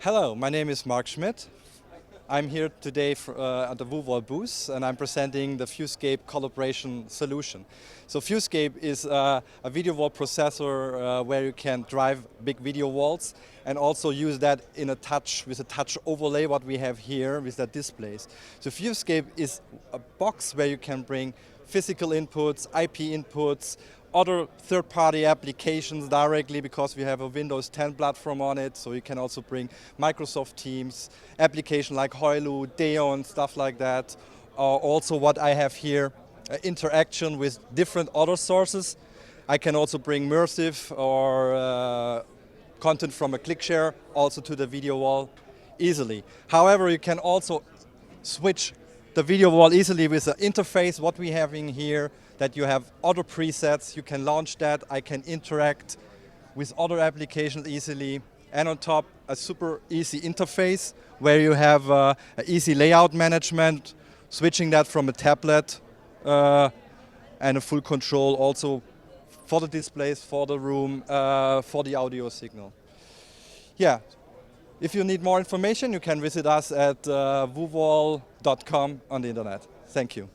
Hello, my name is Mark Schmidt. I'm here today at the VuWall booth, and I'm presenting the VuScape collaboration solution. So VuScape is a video wall processor where you can drive big video walls and also use that with a touch overlay what we have here with the displays. So VuScape is a box where you can bring physical inputs, IP inputs, other third-party applications directly, because we have a Windows 10 platform on it, so you can also bring Microsoft Teams, application like Hoilu, Deon, stuff like that. Also what I have here, interaction with different other sources. I can also bring Mersive or content from a ClickShare also to the video wall easily. However, you can also switch the video wall easily with the interface, what we have in here, that you have other presets, you can launch that, I can interact with other applications easily, and on top a super easy interface where you have an easy layout management, switching that from a tablet and a full control also for the displays, for the room, for the audio signal. Yeah. If you need more information, you can visit us at VuWall.com on the internet. Thank you.